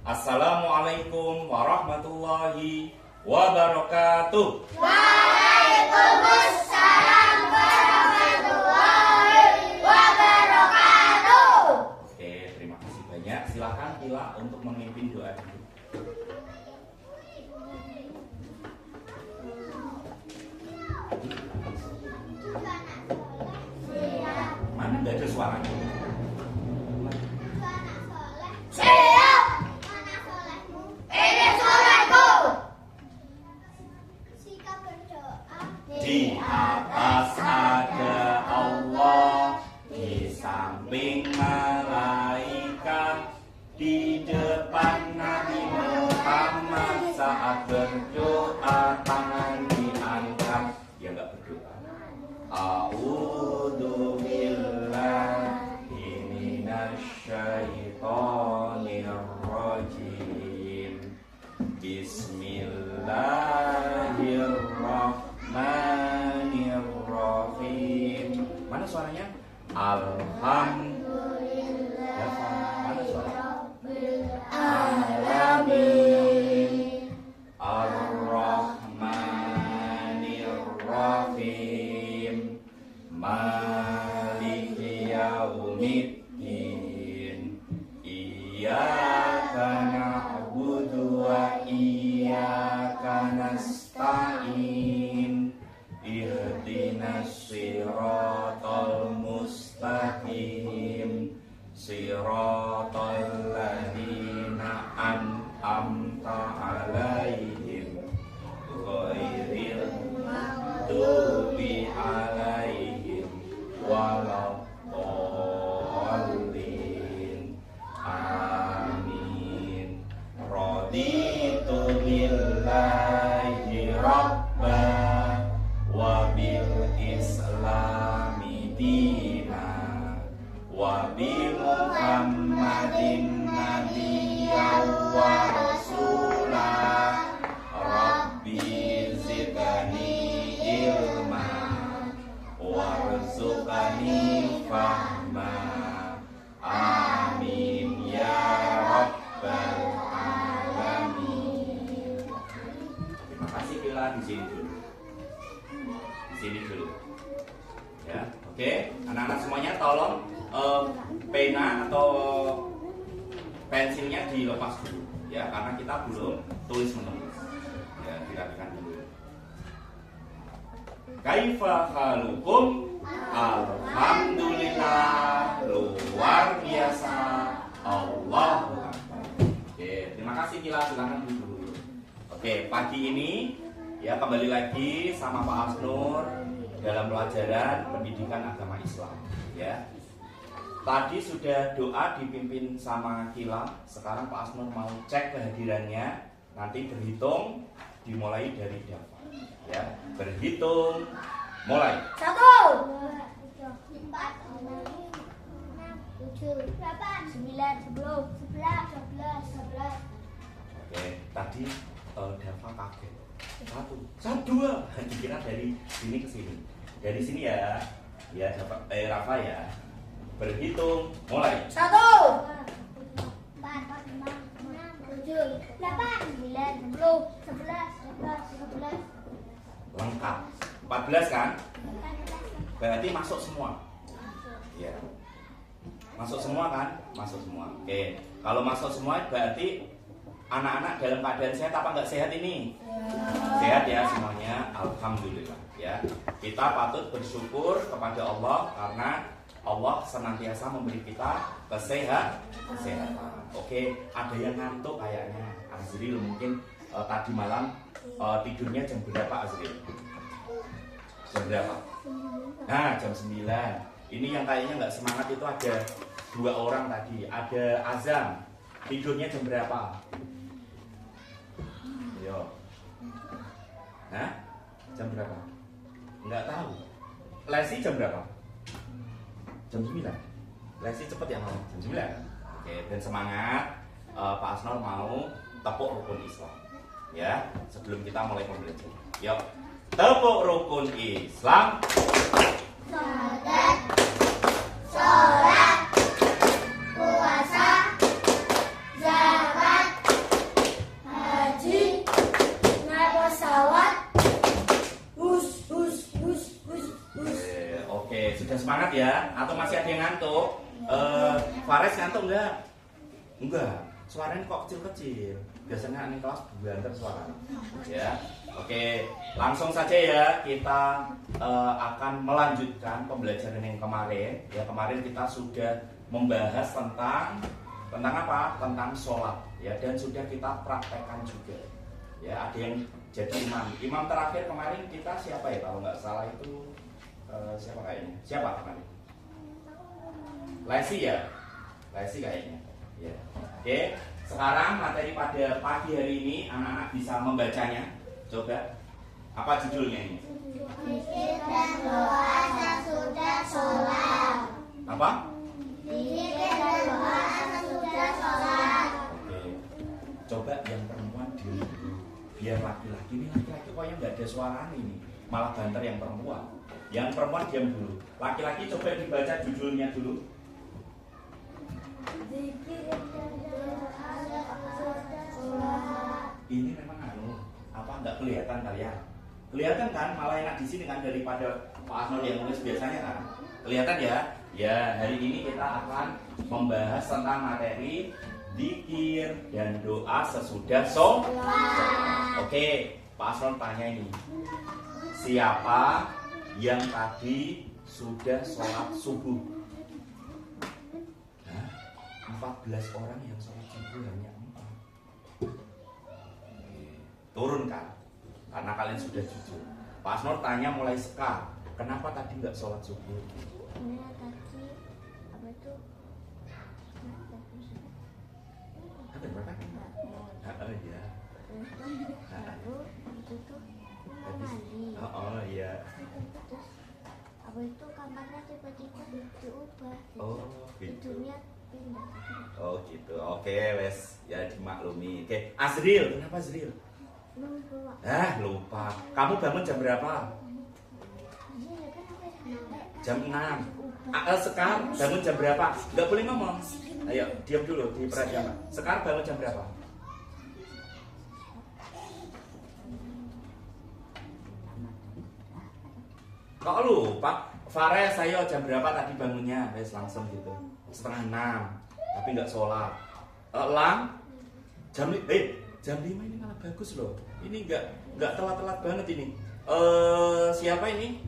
Assalamualaikum warahmatullahi wabarakatuh. Waalaikumsalam warahmatullahi wabarakatuh. Oke, terima kasih banyak. Silakan Kila untuk memimpin doa dulu. Mana nggak ada suaranya? Siap. Ini sholatku. Di atas ada Allah, di samping malaikat, di depan Nabi Muhammad saat berdoa tangan diangkat. Ya nggak berdoa. A'udzu billahi minasyaitonir rajim. Bismillahirrahmanirrahim. Mana suaranya? Alhamdulillah. Mana suaranya? Alamin. Ar-Rahmanir-Rahim. Maliki yaumiddin. Iyyaka na'budu wa iyyaka nasta'in. Ihdinas siratal mustaqim. Siratal ladzina an'amta 'alaihim ghairil maghdubi 'alaihim waladdallin. Amin. Raditu billahi rabba wa bil islami dina wa bi Muhammadin nabiyyan wa rasula. Rabbi zidni ilma warzuqni fahma. Amin ya rabbal alamin. Terima kasih Kila, di sini dulu. Di sini dulu. Ya, oke. Anak-anak semuanya tolong pena atau pensilnya dilepas dulu ya, karena kita belum tulis menulis. Ya, dirapikan dulu. Kaifa halukum? Alhamdulillah, luar biasa. Allahu Akbar. Oke, terima kasih Kila, silakan dulu. Oke, pagi ini ya kembali lagi sama Pak Asnur dalam pelajaran pendidikan agama Islam ya. Tadi sudah doa dipimpin sama Kila, sekarang Pak Asnur mau cek kehadirannya. Nanti berhitung dimulai dari Dafa ya. Berhitung mulai. 1 2 3 4 5 6 7 8 9 10 11 12 13. Oke, tadi Dafa kaget. 1 2 dikira dari sini ke sini. Dari sini ya. Ya Dafa, Rafa ya. Berhitung mulai. 1 2 3 4 5 6 7 8 9 10 11 12 13. Lengkap. 14 kan? Berarti masuk semua. Ya. Masuk semua kan? Masuk semua. Oke. Kalau masuk semua berarti anak-anak dalam keadaan sehat apa enggak sehat ini? Sehat ya semuanya. Alhamdulillah ya. Kita patut bersyukur kepada Allah karena Allah senantiasa memberi kita kesehatan. Oke, ada yang ngantuk kayaknya. Azril mungkin tadi malam tidurnya jam berapa Azril? Jam berapa? Nah, jam 9. Ini yang kayaknya nggak semangat itu ada 2 orang tadi. Ada Azam. Tidurnya jam berapa? Yo. Nah, jam berapa? Nggak tahu. Lesi jam berapa? Jam 9. Lesi cepet ya mau jam 9. Oke, dan semangat. Pak Asnor mau tepuk rukun Islam. Ya, sebelum kita mulai pembelajaran. Yuk, tepuk rukun Islam. Sholat, puasa, zakat, ya? Atau masih ada yang ngantuk? Fares ngantuk enggak? Enggak. Suaranya kok kecil-kecil. Biasanya ini kelas banter suara. Ya. Oke, langsung saja ya kita akan melanjutkan pembelajaran yang kemarin. Ya, kemarin kita sudah membahas tentang apa? Tentang sholat. Ya, dan sudah kita praktekkan juga. Ya, ada yang jadi imam. Imam terakhir kemarin kita siapa ya? Kalau nggak salah itu siapa kayaknya? Siapa kemarin? Lesi ya? Lesi kayaknya. Ya. Oke, sekarang materi pada pagi hari ini anak-anak bisa membacanya. Coba. Apa judulnya ini? Zikir dan doa sesudah sholat. Apa? Zikir dan doa sesudah sholat. Oke. Coba yang perempuan dulu. Biar laki-laki ini laki-laki kok yang nggak ada suara ini. Malah banter yang perempuan. Yang perempuan diam dulu. Laki-laki coba dibaca judulnya dulu. Zikir dan doa sesudah sholat. Ini memang apa nggak kelihatan kalian? Kelihatan kan? Malah enak di sini kan daripada Pak Asnur yang nulis biasanya kan? Kelihatan ya? Ya, hari ini kita akan membahas tentang materi zikir dan doa sesudah sholat. Oke, Pak Asnur tanya ini. Siapa yang tadi sudah sholat subuh? 14 orang yang sholat subuh hanya 4. Turun kan? Karena kalian sudah jujur. Pak Asnur tanya mulai sekarang, kenapa tadi nggak sholat subuh? Sebenarnya tadi apa itu? Ada berapa? Ya. Baru itu tuh mandi. Oh iya. Terus apa itu kamarnya tiba-tiba diubah. Oh gitu. Tidurnya pindah. Oh gitu. Oke, wes ya dimaklumi. Oke, Azril, kenapa Azril? Lupa. Lupa. Kamu bangun jam berapa? Jam 6. Sekarang bangun jam berapa? Nggak boleh ngomong. Ayo, diam dulu, diperhatikan. Sekarang bangun jam berapa? Kok lupa? Fares, ayo jam berapa tadi bangunnya? Wes langsung gitu. 5:30. Tapi nggak sholat. Lang? Jam 5 ini malah bagus loh. Ini nggak telat-telat banget ini. Siapa ini?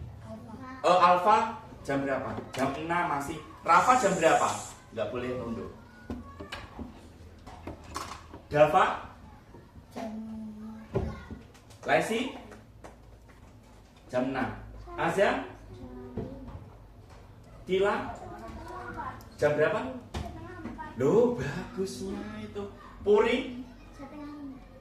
Alfa jam berapa? Jam 6 masih. Rafa jam berapa? Nggak boleh nunduk. Dava? Lesi? Jam 6. Azam? Kila? Jam berapa? Loh, bagusnya itu. Puri?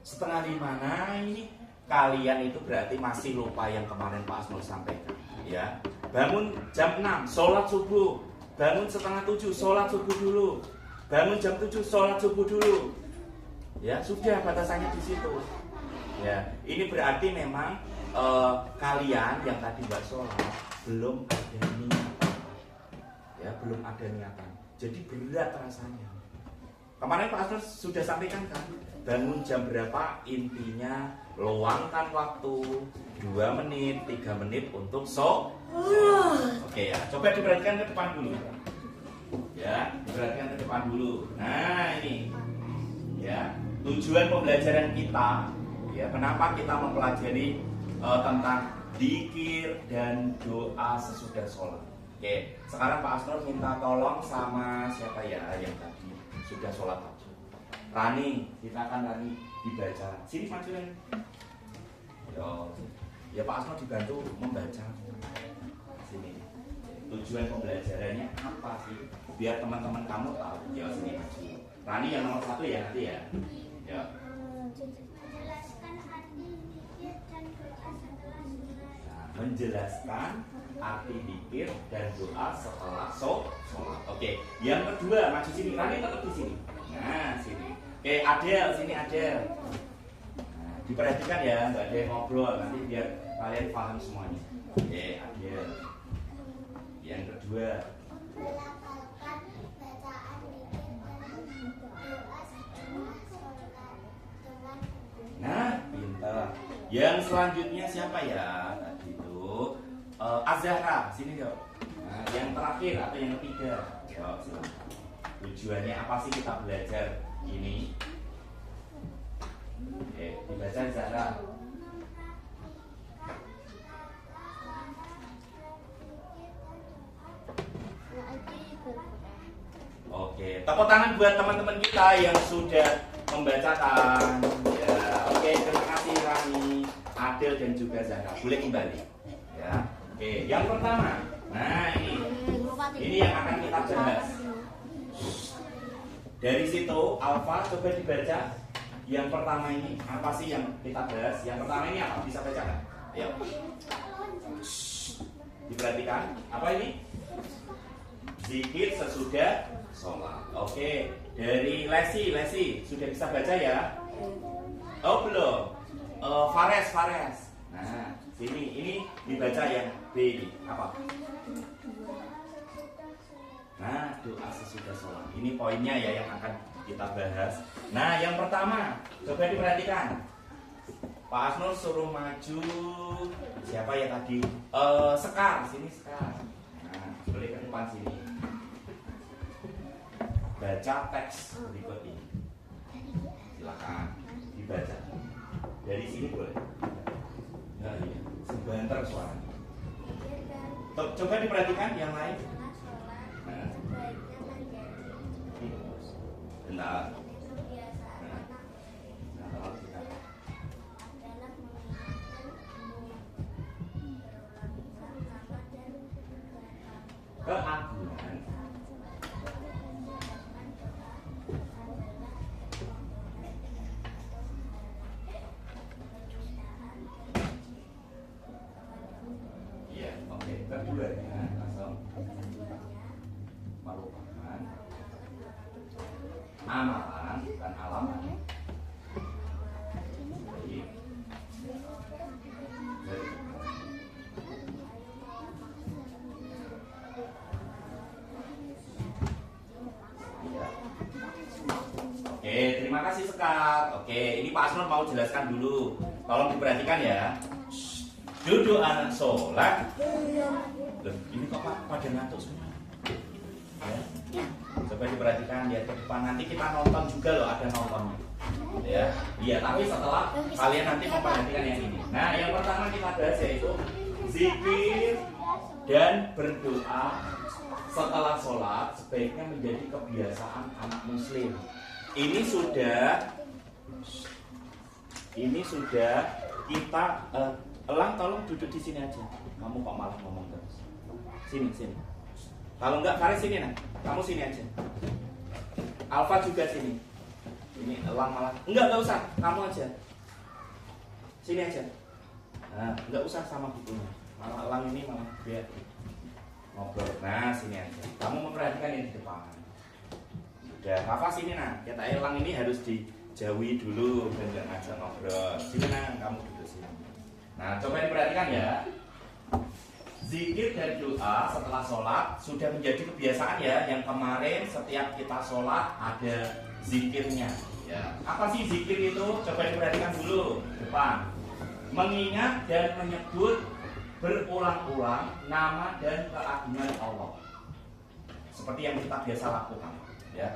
4:30. Nah, ini kalian itu berarti masih lupa yang kemarin Pak Asnur sampaikan. Ya, bangun jam 6, sholat subuh. Bangun 6:30, sholat subuh dulu. Bangun jam 7, sholat subuh dulu. Ya, sudah batasannya di situ. Ya, ini berarti memang kalian yang tadi nggak sholat belum ada niatan. Ya, belum ada niatan. Jadi berat rasanya. Kemarin Pak Asnur sudah sampaikan kan, bangun jam berapa, intinya luangkan waktu 2 menit, 3 menit untuk sholat. Oke ya, coba diperhatikan ke depan dulu. Ya, diperhatikan ke depan dulu. Nah ini, ya tujuan pembelajaran kita. Ya, kenapa kita mempelajari tentang zikir dan doa sesudah sholat. Oke, sekarang Pak Asnur minta tolong sama siapa ya yang tadi sudah sholat tahajud. Rani, silakan Rani dibaca. Sini maju Rani. Yo, ya Pak Asnur dibantu membaca. Sini. Tujuan pembelajarannya apa sih? Biar teman-teman kamu tahu. Ya sini maju. Rani yang nomor 1 ya nanti ya. Ya. Menjelaskan arti zikir dan doa setelah sholat. Nah, menjelaskan arti zikir dan doa setelah sholat. Oke, yang kedua maju sini. Rani tetap di sini. Nah, sini. Oke, Adel, sini Adel. Nah, diperhatikan ya, nggak ada yang ngobrol nanti biar kalian paham semuanya. Oke, Adel. Yang kedua. Melafalkan bacaan zikir dan doa setelah sholat dengan Nah, pintar. Yang selanjutnya siapa ya? Tadi itu Azahra, sini dong. Nah, yang terakhir atau yang ketiga? Jawab silakan. Tujuannya apa sih kita belajar ini? Oke, dibaca Zahra. Oke, tepuk tangan buat teman-teman kita yang sudah membacakan. Ya, oke, terima kasih Rani, Adel dan juga Zahra. Boleh kembali. Ya, oke. Yang pertama, nah ini yang akan kita bahas. Dari situ, Alfa coba dibaca. Yang pertama ini apa sih yang kita bahas? Yang pertama ini apa? Bisa baca kan? Ayo. Diperhatikan. Apa ini? Zikir sesudah sholat. Oke. Dari Lesi sudah bisa baca ya? Oh belum. Fares. Nah, sini ini dibaca yang B ini. Apa? Nah, doa sesudah sholat. Ini poinnya ya yang akan kita bahas. Nah, yang pertama, coba diperhatikan. Pak Asnur suruh maju. Siapa ya tadi? Sekar, sini Sekar. Nah, boleh ke depan sini. Baca teks berikut ini. Silakan dibaca. Dari sini boleh. Nah, iya. Sebentar suaranya. Coba diperhatikan yang lain. Bentar. Keagungan. Iya, oke. Keduanya langsung merupakan amalan dan alamat. Oke, terima kasih Sekar. Oke, ini Pak Asnur mau jelaskan dulu. Tolong diperhatikan ya. Duduk anak sholat. Loh, ini kok pada ngantuk semua? Ya. Coba diperhatikan, lihat ke depan. Nanti kita nonton juga loh, ada nontonnya. Ya, iya. Tapi setelah kalian nanti memperhatikan yang ini. Nah, yang pertama kita bahas yaitu zikir dan berdoa setelah sholat sebaiknya menjadi kebiasaan anak muslim. Ini sudah kita Elang tolong duduk di sini aja. Kamu kok malah ngomong terus? Sini. Kalau enggak Faris sini nah. Kamu sini aja. Alfa juga sini. Ini Elang malah. Enggak usah. Kamu aja. Sini aja. Nah, enggak usah sama bukunya. Malah Elang ini malah biar ngobrol. Nah, sini aja. Kamu memperhatikan yang di depan. Sudah, Rafa sini nah. Kita Elang ini harus dijauhi dulu dan enggak ngajak ngobrol. Sini nah, kamu duduk sini. Nah, coba diperhatikan ya. Zikir dan doa setelah sholat sudah menjadi kebiasaan ya. Yang kemarin setiap kita sholat ada zikirnya ya. Apa sih zikir itu? Coba diperhatikan dulu depan. Mengingat dan menyebut berulang-ulang nama dan keagungan Allah. Seperti yang kita biasa lakukan ya.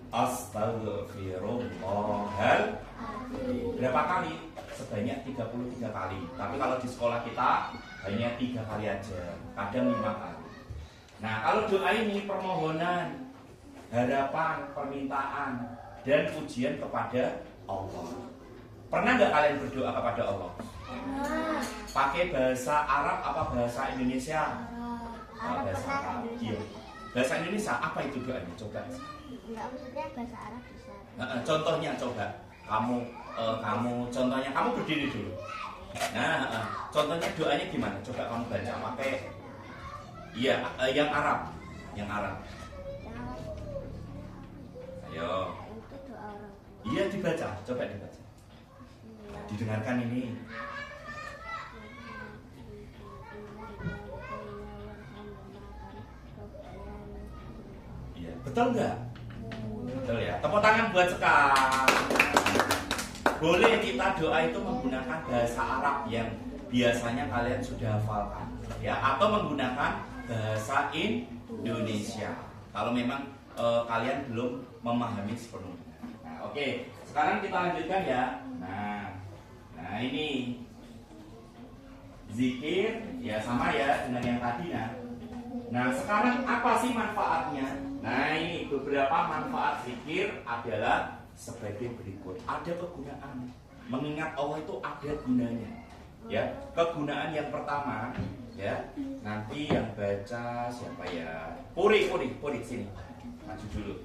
Astaghfirullahal. Berapa kali? Sebanyak 33 kali. Tapi kalau di sekolah kita hanya 3 kali aja, kadang 5 kali. Nah, kalau doa ini permohonan, harapan, permintaan, dan pujian kepada Allah. Pernah nggak kalian berdoa kepada Allah? Pakai bahasa Arab apa bahasa Indonesia? Bahasa Arab. Iya. Bahasa Indonesia apa itu doanya? Coba. Enggak, maksudnya bahasa Arab bisa. Contohnya coba. Kamu contohnya kamu berdiri dulu. Nah, contohnya doanya gimana? Coba kamu baca pakai yang Arab. Ayo. Itu doa orang. Iya dibaca, coba dibaca. Didengarkan ini. Iya, betul nggak? Betul ya. Tepuk tangan buat Sekar. Boleh kita doa itu menggunakan bahasa Arab yang biasanya kalian sudah hafalkan, ya, atau menggunakan bahasa Indonesia. Kalau memang kalian belum memahami sepenuhnya. Nah, oke. Sekarang kita lanjutkan ya. Nah ini zikir ya sama ya dengan yang tadi ya. Nah sekarang apa sih manfaatnya? Nah ini beberapa manfaat zikir adalah sebagai berikut. Ada kegunaan. Mengingat Allah itu ada gunanya. Ya, kegunaan yang pertama ya. Nanti yang baca siapa ya? Puri sini. Maju dulu.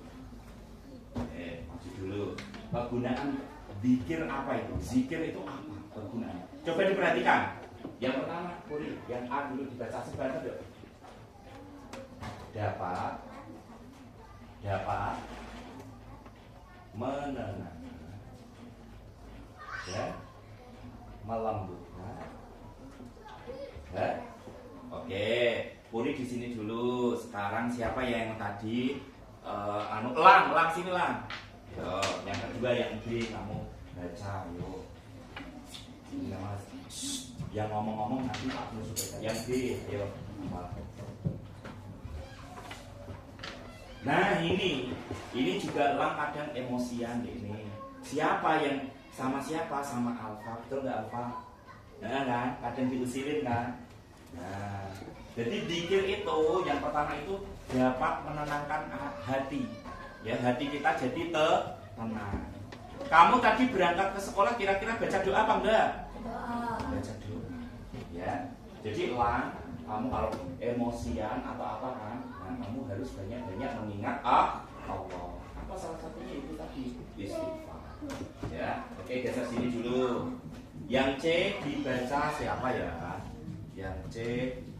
Maju dulu. Kegunaan zikir apa itu? Zikir itu apa kegunaannya? Coba diperhatikan. Yang pertama, Puri, yang A dulu dibaca sebentar dulu. Dapat menenangkan, ya, melembutkan. Ya. Oke, Puri di sini dulu. Sekarang siapa ya yang tadi? Lang sini Lang. Yo, yang kedua yang B kamu baca, yo. Ini Mas. Yang ngomong-ngomong nanti Pak Nus baca. Yang B, ayo. Nah ini juga Lang kadang emosian ini. Siapa yang sama siapa? Sama Alfa, betul nggak Alfa? Nah kan, kadang diusilin kan. Nah, jadi dzikir itu yang pertama itu dapat menenangkan hati. Ya, hati kita jadi tenang. Kamu tadi berangkat ke sekolah kira-kira baca doa apa enggak? Baca doa. Ya. Jadi Lang, kamu kalau emosian atau apa kan, nah, kamu harus banyak-banyak mengingat Allah. Apa salah satunya itu tadi? Istighfar. Ya. Oke, geser sini dulu. Yang C dibaca siapa ya? Yang C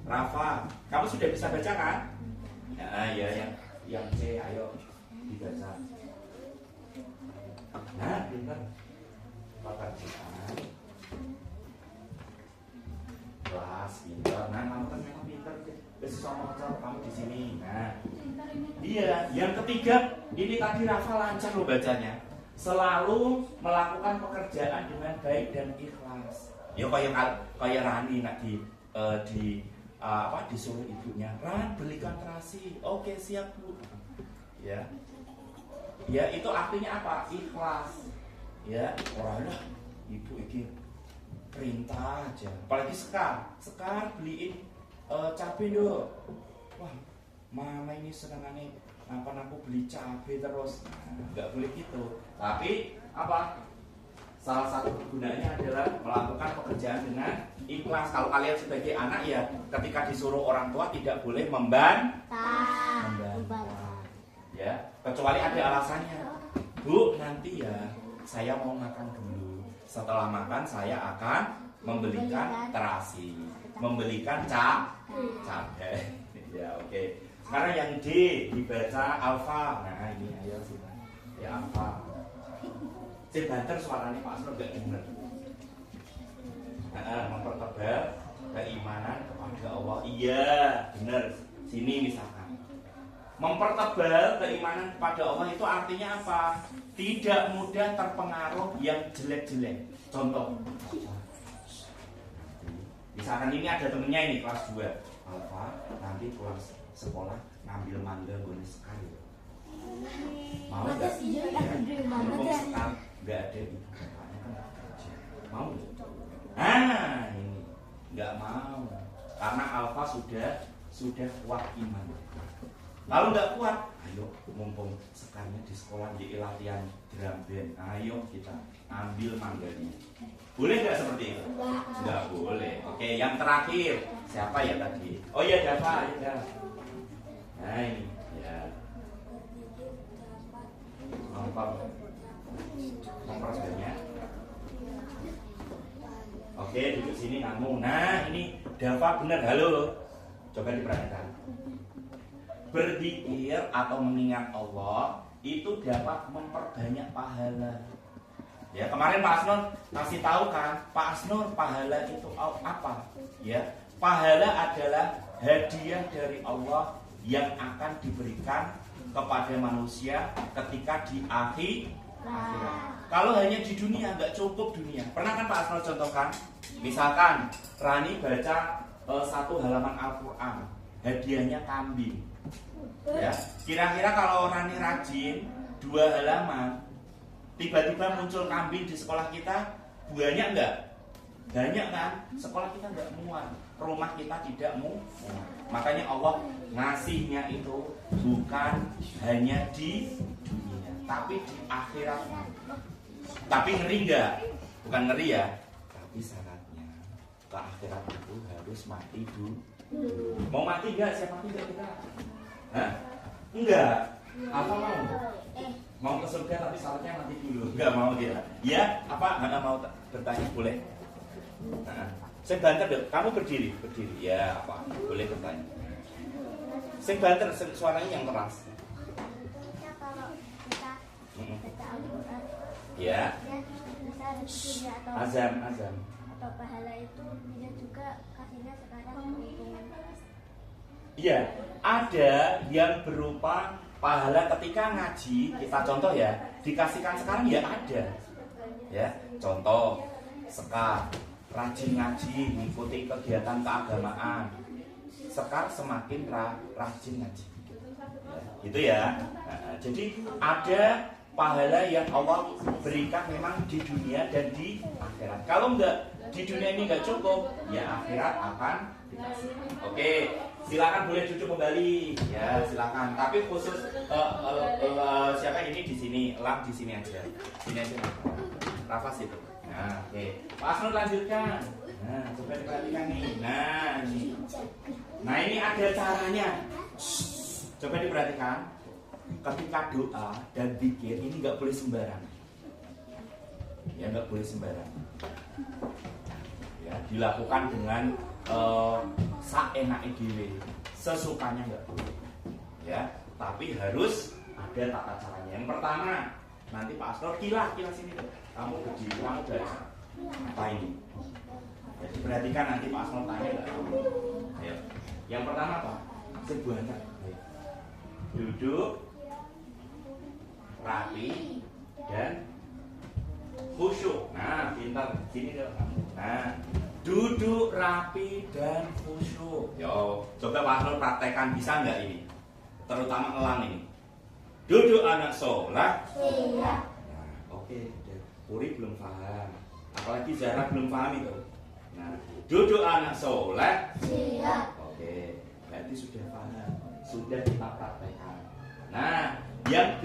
Rafa. Kamu sudah bisa baca kan? Ya, yang C ayo dibaca. Nah, pintar. Pekerjaan. Kelas pintar. Nah, kamu kan memang pintar. Besok kamu di sini. Nah, iya. Yang ketiga, ini tadi Rafa lancar lo bacanya. Selalu melakukan pekerjaan dengan baik dan ikhlas. Ya kayak Rani nak disuruh ibunya, Ran belikan terasi. Oke siap Bu. Ya itu artinya apa? Ikhlas. Ya orangnya ibu ini perintah aja. Apalagi Sekar beliin cabai dong. Wah mama ini senangannya aku beli cabai terus. Nggak boleh gitu. Tapi apa? Salah satu kegunaannya adalah melakukan pekerjaan dengan ikhlas. Kalau kalian sebagai anak ya ketika disuruh orang tua tidak boleh membantah. Ya, kecuali ada alasannya. Bu, nanti ya saya mau makan dulu. Setelah makan saya akan membelikan terasi, membelikan cabai. Ya, oke. Sekarang yang D dibaca Alfa. Nah, ini ayo sih. Ya Alfa. Si banter suaranya Pak Asno gak denger. Mempertebal keimanan kepada Allah. Iya, benar. Sini misalkan. Mempertebal keimanan kepada Allah itu artinya apa? Tidak mudah terpengaruh yang jelek-jelek. Contoh. Misalkan ini ada temennya ini kelas 2. Alfa, nanti pulang sekolah ngambil mangga boleh sekali. Mau enggak? Enggak ada ibu bapaknya kan kerja. Mau? Ini enggak mau. Karena Alfa sudah kuat iman. Kalau enggak kuat, ayo mumpung sekarang di sekolah di latihan drum band. Ayo kita ambil mangganya. Boleh enggak seperti itu? Enggak boleh. Oke, yang terakhir siapa ya tadi? Oh iya Dava, ya. Nah ini ya. Memperbanyak. Oke, duduk sini kamu. Nah, ini Dava benar. Halo. Coba diperhatikan. Berzikir atau mengingat Allah itu dapat memperbanyak pahala. Ya, kemarin Pak Asnur kasih tahu kan, Pak Asnur pahala itu apa? Ya, pahala adalah hadiah dari Allah yang akan diberikan kepada manusia ketika di akhirat. Kalau hanya di dunia nggak cukup dunia. Pernah kan Pak Asnur contohkan? Misalkan Rani baca satu halaman Al-Quran. hadiahnya kambing. Ya, kira-kira kalau Rani rajin 2 halaman, tiba-tiba muncul kambing di sekolah kita, banyak enggak? Banyak kan? Sekolah kita enggak muat, rumah kita tidak muat. Makanya Allah ngasihnya itu bukan hanya di dunia, tapi di akhirat. Tapi ngeri enggak? Bukan ngeri ya, tapi syaratnya ke akhirat itu harus mati dulu. Mau mati enggak? Siapa mati enggak kita? Hah? Enggak. Apa mau? Mau ke surga tapi syaratnya mati dulu. Enggak mau kita. Ya, apa? Enggak mau bertanya boleh? Nah, saya banter deh. Kamu berdiri. Ya, apa? Boleh bertanya. Saya banter suaranya yang keras. Kalau kita baca Al-Quran, Ya. bisa rezeki atau Azan. atau pahala itu bisa juga kasihnya sekarang keuntungan. Iya, ada yang berupa pahala ketika ngaji. Kita contoh ya, dikasihkan sekarang ya ada. Ya, contoh Sekar rajin ngaji, mengikuti kegiatan keagamaan. Sekar semakin rajin ngaji. Ya, gitu ya. Nah, jadi ada pahala yang Allah berikan memang di dunia dan di akhirat. Kalau enggak di dunia ini enggak cukup, ya akhirat akan dikasih. Oke, silakan boleh duduk kembali. Ya, silakan. Tapi khusus siapa ini di sini, Elang di sini aja. Sini aja. Nafas itu. Nah, oke. Pak Asnur lanjutkan. Nah, coba diperhatikan nih. Nah, ini. Nah, ini ada caranya. Coba diperhatikan. Ketika doa dan zikir ini nggak boleh sembarangan. Ya, nggak boleh sembarangan. Ya, dilakukan dengan saenake dhewe, sesukanya nggak boleh. Ya, tapi harus ada tata caranya. Yang pertama, nanti Pak Asnur kilah sini tuh. Kamu berdiri, kamu baca apa ini? Jadi perhatikan nanti Pak Asnur tanya nggak kamu. Ayo. Yang pertama apa? Sebuah duduk rapi dan khusyuk. Nah, pintar sini dong kamu. Nah, duduk rapi dan khusyuk. Yo, coba Pak Asnur praktekkan, bisa nggak ini? Terutama Elang ini. Duduk anak sholat. Iya. Nah, oke. Puri belum paham, apalagi Zara belum paham itu. Nah, duduk anak sholat. Iya. Oke, berarti sudah paham, sudah kita praktekkan. Nah, yang B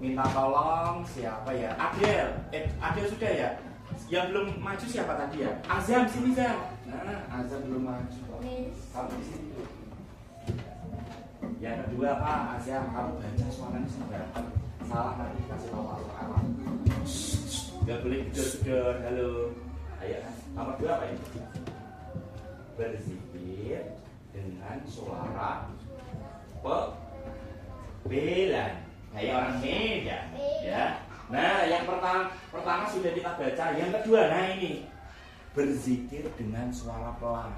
minta tolong siapa ya? Adel sudah ya? Yang belum maju siapa tadi ya? Azam, sini Zam. Nah, Azam belum maju. Kamu di sini. Yang kedua Pak Azam, kamu baca suaranya sebentar. Salah nanti kasih tahu apa? Gak boleh gedor-gedor. Halo. Ayo, nomor 2 apa ini? Berzikir dengan suara pelan, kayak orang Medan, ya. Nah, yang pertama sudah kita baca. Yang kedua, nah ini berzikir dengan suara pelan,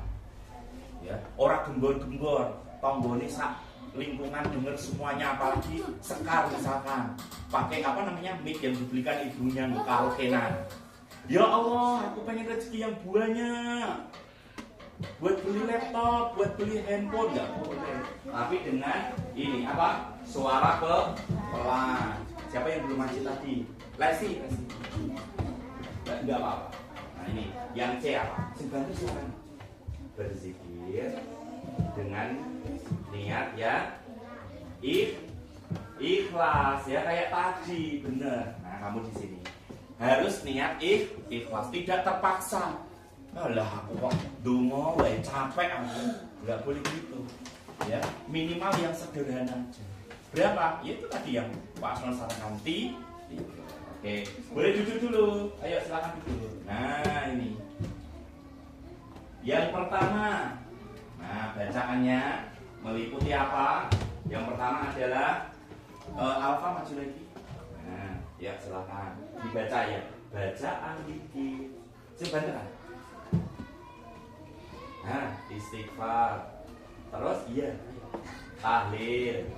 ya. Orang gembor-gembor, tonggone sak lingkungan dengar semuanya, apalagi Sekar misalkan pakai apa namanya mic yang dibelikan ibunya karaokean. Ya Allah, aku pengen rezeki yang banyak buat beli laptop, buat beli handphone, nggak boleh. Tapi dengan ini apa? Suara pelan. Siapa yang belum maju tadi? Lesi. Nggak apa-apa. Nah ini yang C apa? Sebantu silakan. Berzikir dengan niat ya ikhlas ya, kayak tadi, bener. Nah, kamu di sini harus niat ikhlas, tidak terpaksa. Alah, aku kok dongo wae capek aku. Enggak boleh gitu. Ya, minimal yang sederhana aja. Berapa? Ya itu tadi yang Pak Asnur sarankan nanti. Oke, boleh duduk dulu. Ayo silakan duduk. Nah, ini. Yang pertama. Nah, bacaannya meliputi apa? Yang pertama adalah alfa, maju lagi. Nah, ya silakan dibaca ya. Bacaan dikit. Sebentar. Nah, istighfar. Terus iya. Tahlil.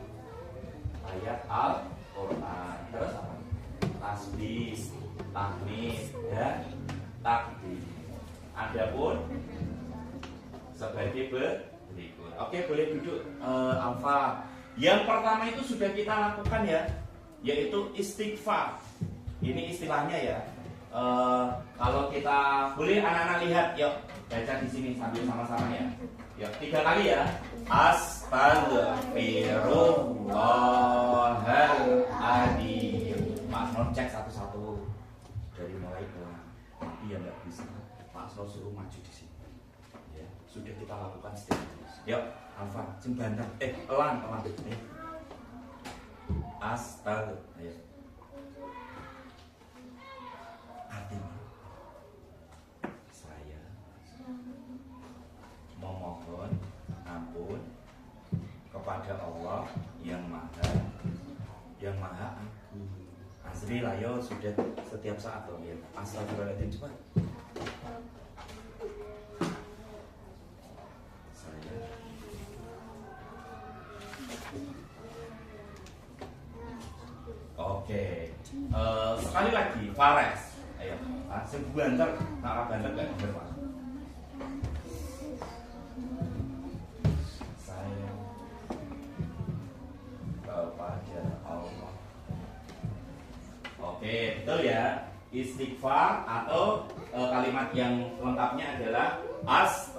Ayat Al-Qur'an. Terus apa? Tasbih, tahmid dan takbir. Adapun sebagai Berikut. Oke, boleh duduk Alfa. Yang pertama itu sudah kita lakukan ya, yaitu istighfar. Ini istilahnya ya. Kalau kita boleh anak-anak lihat, yuk baca di sini sambil sama-sama ya. Yuk 3 kali ya. Astagfirullahaladzim. Pak Asnor cek satu-satu dari mulai pelan. Tapi ya nggak bisa. Pak Asnor suruh maju di sini. Ya, sudah kita lakukan setiap hari. Yuk, Alfa, jembatan. Pelan. Astaga. Ayo. Artinya saya memohon ampun kepada Allah yang maha agung. Asli lah yo, sudah setiap saat dong ya. Astagfirullahaladzim, cepat. Saya Oke. Sekali lagi, Fares. Ayo, sebuah banter gak denger Pak. Saya kepada Allah. Oke, betul ya. Istighfar atau kalimat yang lengkapnya adalah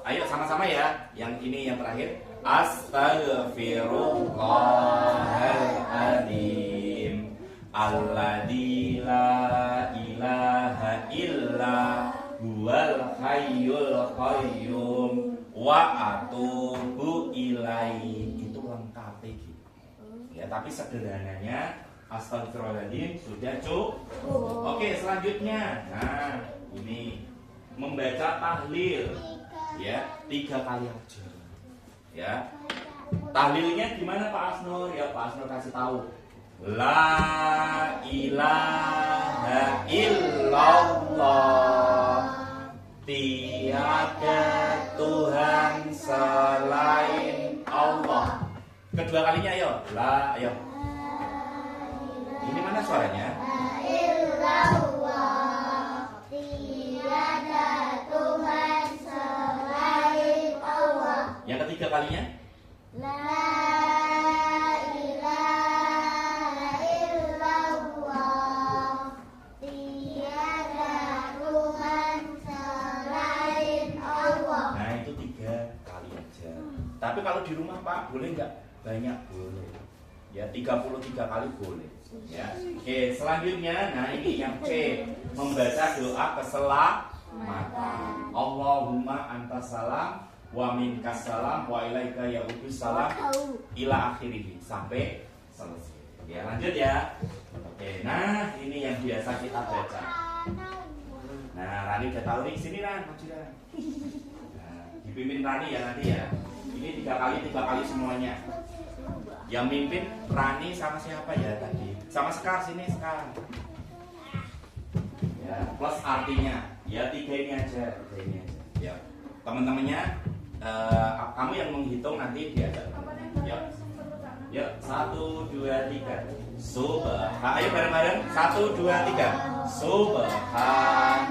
ayo sama-sama ya. Yang ini yang terakhir. Astaghfirullahaladzim alladzi la ilaha illa huwal hayyul qayyum wa atubu ilaihi. Itu lengkap gitu. Ya, tapi sederhananya astagfirullahaladzim sudah cukup. Oke, selanjutnya. Nah, ini membaca tahlil. Ya, 3 kali aja. Ya. Tahlilnya gimana Pak Asnur? Ya, Pak Asnur kasih tahu. La ilaha illallah, tiada Tuhan selain Allah. Kedua kalinya ayo. Ayo. Ini mana suaranya? illallah, tiada Tuhan selain Allah. Yang ketiga kalinya? La ilaha illallah, tiada Tuhan selain Allah. Nah, itu 3 kali aja. Tapi kalau di rumah Pak, boleh nggak? Banyak boleh. Ya, 33 kali boleh. Ya. Oke, selanjutnya, nah ini yang C, membaca doa keselamatan. Allahumma antas salam wa minkas salam wa ilaika ya'udus salam ila akhirih, sampai selesai. Ya, lanjut ya. Oke, nah ini yang biasa kita baca. Nah, Rani udah tahu nih, sini Ran, maju Ran. Nah, dipimpin Rani ya nanti ya. Ini 3 kali semuanya. Yang mimpin Rani sama siapa ya tadi? Sama Sekar, sini Sekar. Ya, plus artinya. Ya 3 ini aja. Ya, teman-temannya kamu yang menghitung nanti diajak. Ya, 1, 2, 3. Ayo bareng-bareng. 1, 2, 3. Subhanallah,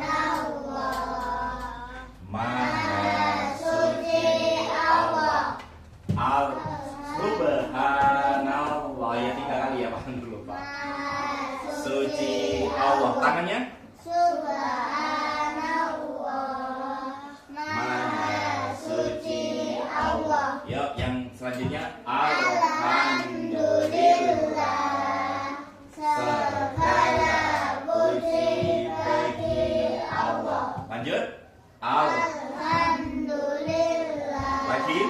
Maha suci Allah. Subhanallah, ya 3 kali ya Pak dulu Pak. Suci Allah. Tangannya? Subhanallah, Maha suci Allah. Yuk, yang selanjutnya alhamdulillah, segala puji bagi Allah. Lanjut. Alhamdulillah, Lagi.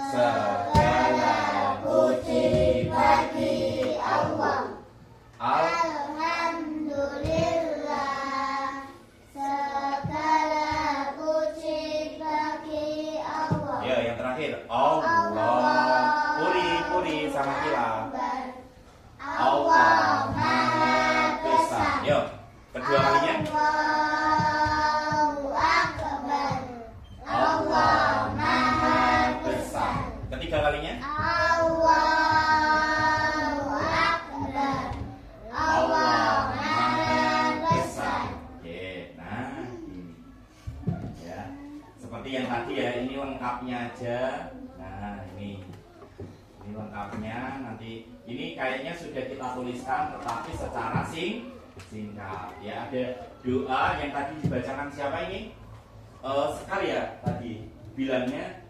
segala puji bagi Allah. Alhamdulillah, segala puji bagi Allah. Ya, yang terakhir Allah. Puri sama Kila. Allah Maha Besar. Yuk, kedua kalinya. Allahu Akbar, Allah Maha Besar. Ketiga kalinya. Allahu Akbar, Allah Maha Besar. Oke, nah ini. Ya. Seperti seperti yang tadi ya, ini lengkapnya aja. Nah ini lengkapnya. Nanti ini kayaknya sudah kita tuliskan, tetapi secara singkat. Ya, ada doa yang tadi dibacakan siapa ini? Sekar ya tadi bilangnya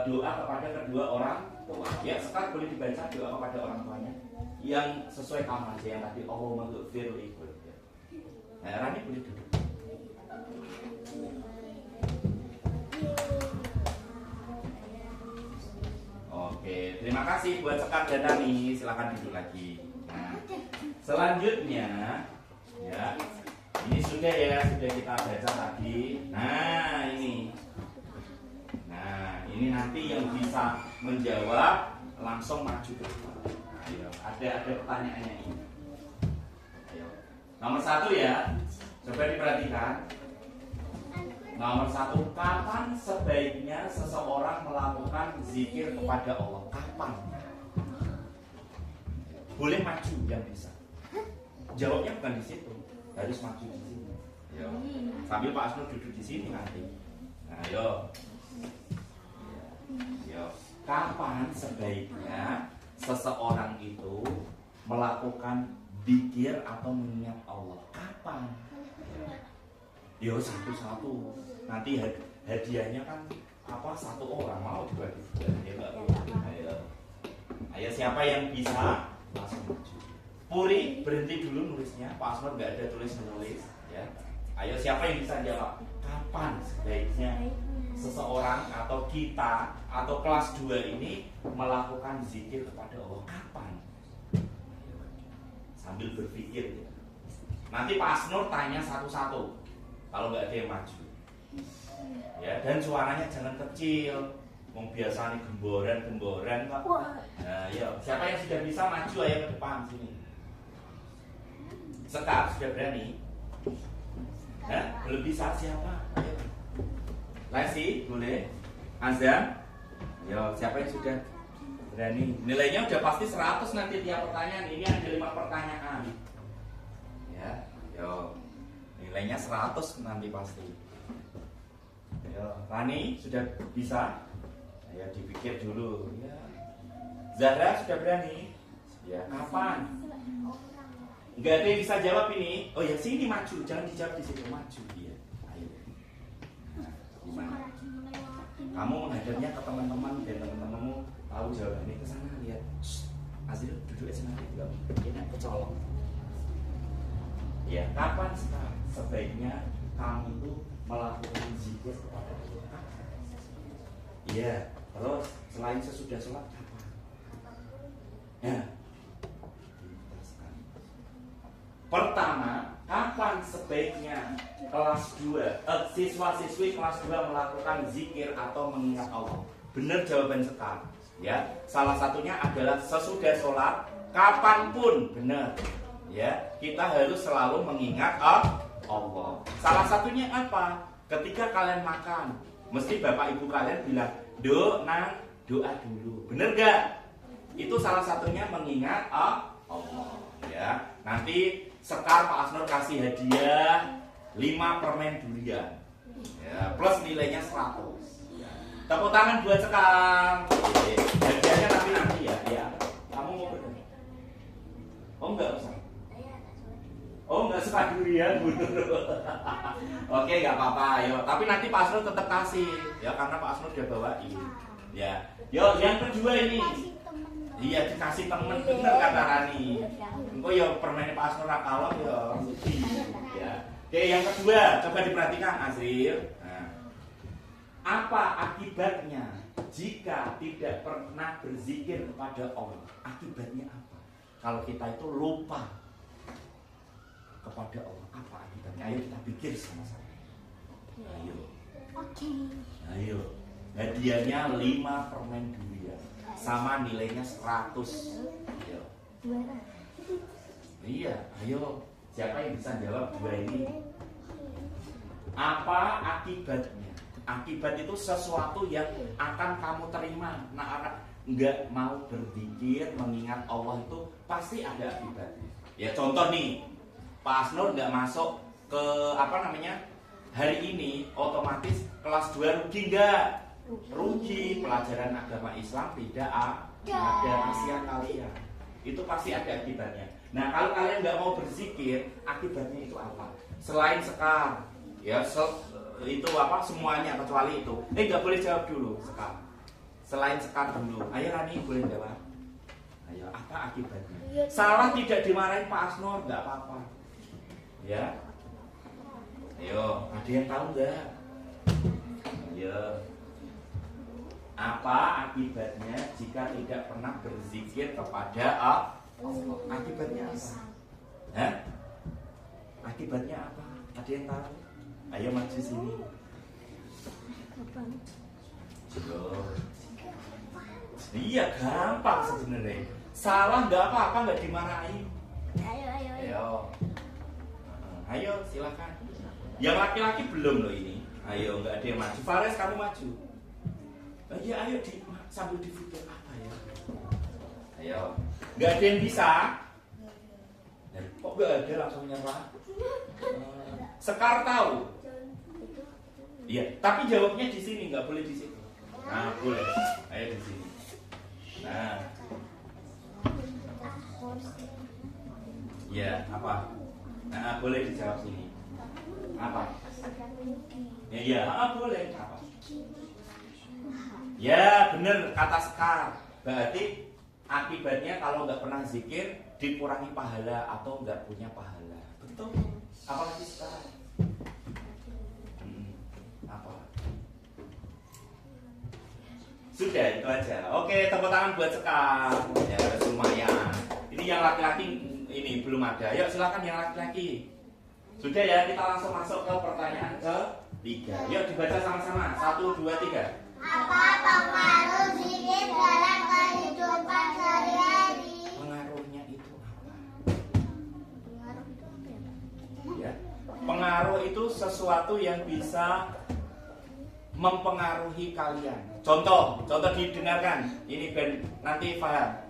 doa kepada kedua orang tua. Ya, Sekar boleh dibaca doa kepada orang tuanya yang sesuai kamar aja yang tadi Allahumma ghfir li. Nah, Rani boleh duduk. Oke, terima kasih buat Sekar dan Rani. Silakan duduk lagi. Nah, selanjutnya ya, ini sudah kita baca tadi. Nah, ini nanti yang bisa menjawab langsung maju ke depan. Ayo, ada pertanyaannya ini. Ayo. Nomor 1 ya, coba diperhatikan. Nomor 1, kapan sebaiknya seseorang melakukan zikir kepada Allah? Kapan? Boleh maju yang bisa. Jawabnya bukan di situ, harus maju di sini. Ayo. Sambil Pak Asnur duduk di sini nanti. Nah, ayo. Kapan sebaiknya seseorang itu melakukan zikir atau mengingat Allah? Kapan? Yo, satu-satu. Nanti hadiahnya kan satu orang mau dibagi. Ayo siapa yang bisa langsung maju. Puri berhenti dulu nulisnya. Pak Asmar nggak ada tulis menulis. Ya. Ayo siapa yang bisa jawab? Kapan sebaiknya seseorang atau kita atau kelas 2 ini melakukan zikir kepada Allah? Kapan? Sambil berpikir ya. Nanti Pak Asnur tanya satu-satu kalau nggak ada yang maju ya, dan suaranya jangan kecil, mau biasa nih gemboran Pak. Nah, yuk, siapa yang sudah bisa maju ayo ke depan sini. Sekar sudah berani? Belum bisa siapa? Ayo. Lesi, boleh. Azan. Yo, siapa yang sudah berani? Nilainya udah pasti 100 nanti tiap pertanyaan. Ini ada 5 pertanyaan. Ya, yo. Nilainya 100 nanti pasti. Yo, Rani sudah bisa? Ya, dipikir dulu. Ya. Zahra sudah berani? Ya, kapan? Enggak ada yang bisa jawab ini. Oh ya, sini maju, jangan dijawab di situ, maju dia. Ayo. Nah, gimana? Kamu menghadapnya ke teman-teman dan teman-temanmu tahu jawabannya, ke sana lihat. Azil duduk di sana juga. Ini kecolok. Ya, kapan sebaiknya kamu itu melakukan zikir kepada Allah? Iya, terus selain sesudah sholat kapan? Ya. Pertama, kapan sebaiknya kelas 2 siswa-siswi kelas 2 melakukan zikir atau mengingat Allah? Benar jawaban Sekar. Ya, salah satunya adalah sesudah sholat, kapanpun, benar. Ya, kita harus selalu mengingat Allah. Salah satunya apa? Ketika kalian makan, mesti bapak ibu kalian bilang, doa dulu. Bener gak? Itu salah satunya mengingat Allah. Ya, nanti Sekar Pak Asnur kasih hadiah 5 permen durian. Ya, plus nilainya 100. Ya. Tepuk tangan buat Sekar. Hadiahnya nanti ya. Ya. Kamu mau berani? Oh enggak usah. Oh enggak suka durian, Bu. Oke, enggak apa-apa. Yo, tapi nanti Pak Asnur tetap kasih. Ya, karena Pak Asnur udah bawain. Ya. Yo, yang kedua ini. Iya, dikasih temen, bener kata Rani. Engko ya permennya Pak Asnur kalau ya. Oke, yang kedua, coba diperhatikan Azril. Nah, apa akibatnya jika tidak pernah berzikir kepada Allah? Akibatnya apa? Kalau kita itu lupa kepada Allah, apa akibatnya? Ayo kita pikir sama-sama. Ayo. Oke. Ayo. Hadiahnya 5 permen durian. Sama nilainya 100. Ayo. Iya, ayo. Siapa yang bisa jawab 2 ini? Apa akibatnya? Akibat itu sesuatu yang akan kamu terima. Nah, enggak mau berzikir, mengingat Allah itu pasti ada akibatnya. Ya contoh nih, Pak Asnur enggak masuk ke hari ini otomatis kelas 2 rugi enggak? Rugi. Pelajaran agama Islam tidak ada, kasihan kalian. Itu pasti ada akibatnya. Nah, kalau kalian nggak mau berzikir, akibatnya itu apa? Selain sekar, ya itu apa semuanya kecuali itu. Nggak boleh jawab dulu sekar. Selain sekar dulu. Ayo Rani boleh jawab. Ayo, apa akibatnya? Salah tidak dimarahin Pak Asnor, nggak apa-apa. Ya. Ayo, ada yang tahu nggak? Ayo. Apa akibatnya jika tidak pernah berzikir kepada Allah? Akibatnya apa? Hah? Akibatnya apa? Ada yang tahu? Ayo maju sini. Iya gampang sebenarnya. Salah nggak apa-apa, nggak dimarahin. Ayo silakan. Yang laki-laki belum loh ini. Ayo nggak ada yang maju. Fares kamu maju. Iya ayo sambil difikir apa ya. Ayo. Nggak ada yang bisa. Kok nggak ada langsung nyerah? Sekar tahu. Iya, tapi jawabnya di sini, nggak boleh di situ. Nah, boleh. Ayo di sini. Nah. Iya, apa? Nah, boleh dijawab sini. Apa? Iya, boleh. Apa? Ya, benar kata Sekar. Berarti akibatnya kalau nggak pernah zikir dikurangi pahala atau nggak punya pahala. Betul. Apalagi sekarang. Apa? Sudah itu aja. Oke, tepuk tangan buat Sekar. Ya, lumayan. Ini yang laki-laki ini belum ada. Yuk silakan yang laki-laki. Sudah ya, kita langsung masuk ke pertanyaan ke-3. Yuk dibaca sama-sama. 1, 2, 3. Apa pengaruh zikir dalam kehidupan sehari-hari? Pengaruhnya itu apa? Pengaruh itu apa ya, Pak? Ya. Pengaruh itu sesuatu yang bisa mempengaruhi kalian. Contoh didengarkan. Ini Ben nanti paham.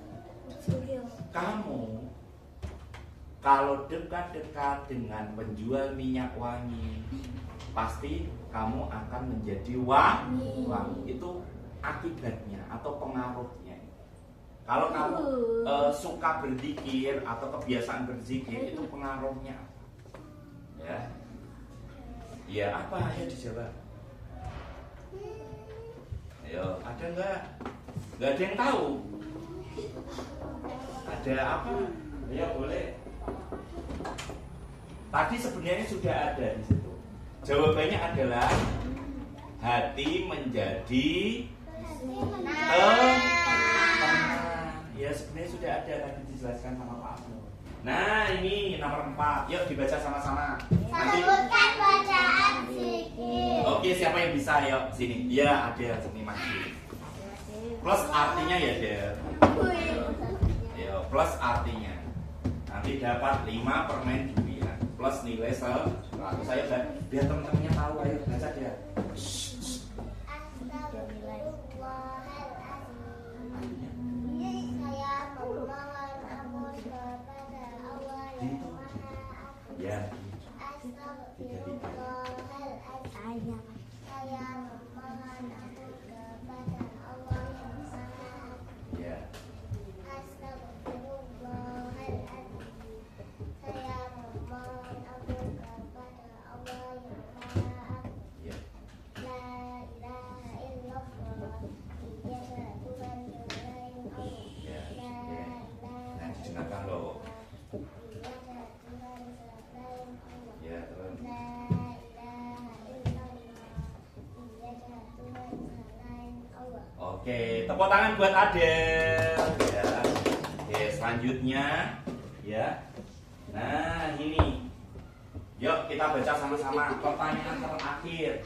Kamu kalau dekat-dekat dengan penjual minyak wangi, pasti kamu akan menjadi wangi. Itu akibatnya atau pengaruhnya. Kalau kamu suka berzikir atau kebiasaan berzikir, itu pengaruhnya apa? Ya. Ya apa? Ayo dijawab. Ayo, ada nggak? Nggak ada yang tahu. Ada apa? Ya boleh. Tadi sebenarnya sudah ada di situ. Jawabannya adalah hati menjadi tenang. Ya sebenarnya sudah ada tadi dijelaskan sama Pak Abdul. Nah ini nomor 4. Yuk dibaca sama-sama. Sebutkan bacaan zikir. Oke, siapa yang bisa? Yuk sini. Ya ada sini maju. Plus artinya ya Del. Yuk plus artinya. Nanti dapat 5 permen durian plus nilai 100. Saya biar teman-temannya tahu. Ayo baca dia. Ya. 3. Ya. Oke, tepuk tangan buat Adel. Ya. Oke, selanjutnya ya. Nah, ini. Yuk kita baca sama-sama pertanyaan terakhir.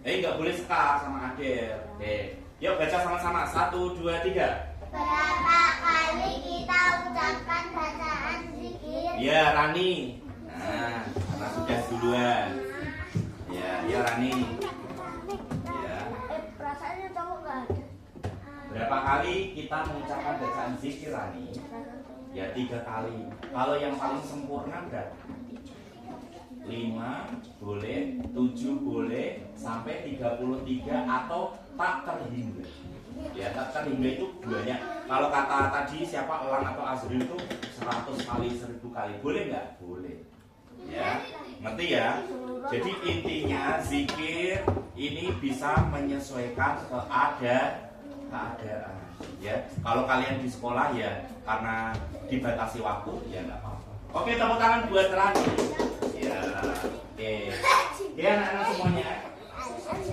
Nggak boleh sekar sama Adel. Oke. Yuk baca sama-sama. 1, 2, 3. Berapa kali kita ucapkan bacaan zikir? Ya, Rani. Nah, karena sudah duluan. Ya Rani. Perasaannya cowok nggak ada. Berapa kali kita mengucapkan bacaan zikir Rani? Ya 3 kali. Kalau yang paling sempurna berapa? 5 boleh, 7 boleh, sampai 33 atau tak terhingga. Ya, tak terhingga itu duanya. Kalau kata tadi siapa Elang atau Azril itu 100 kali, 1000 kali. Boleh nggak? Boleh. Ya, ngerti ya? Jadi intinya zikir ini bisa menyesuaikan keadaan. Ya, kalau kalian di sekolah ya karena dibatasi waktu ya nggak apa-apa. Oke, tepuk tangan buat Rani. Ya, oke. Ya anak-anak semuanya.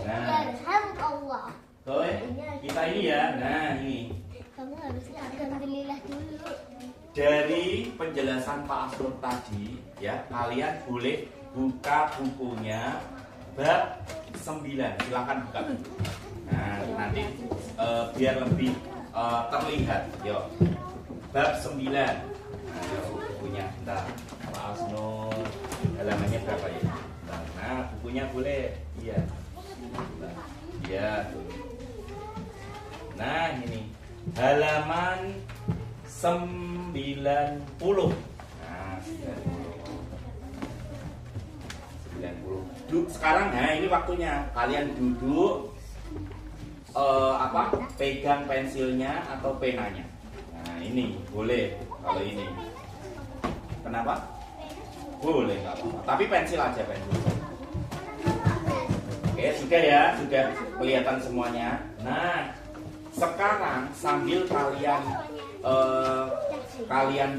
Nah, Allah. tuh kita ini ya. Nah ini Kamu harusnya alhamdulillah dulu. dari penjelasan Pak Asrul tadi ya, kalian boleh buka bukunya bab 9. Silakan buka buku. Nah, nanti biar lebih terlihat. Yuk. Bab 9. Nah, yuk, bukunya. Bentar. Pak Asnur halamannya berapa ya? Bentar. Nah, bukunya boleh. Iya. Bentar. Iya. Nah, ini halaman 90. Nah, 90. Sekarang nah ini waktunya kalian duduk pegang pensilnya atau penanya. Nah ini boleh kalau ini. Kenapa? Boleh nggak apa-apa. Tapi pensil aja pensil. Oke sudah ya, sudah kelihatan semuanya. Nah sekarang sambil kalian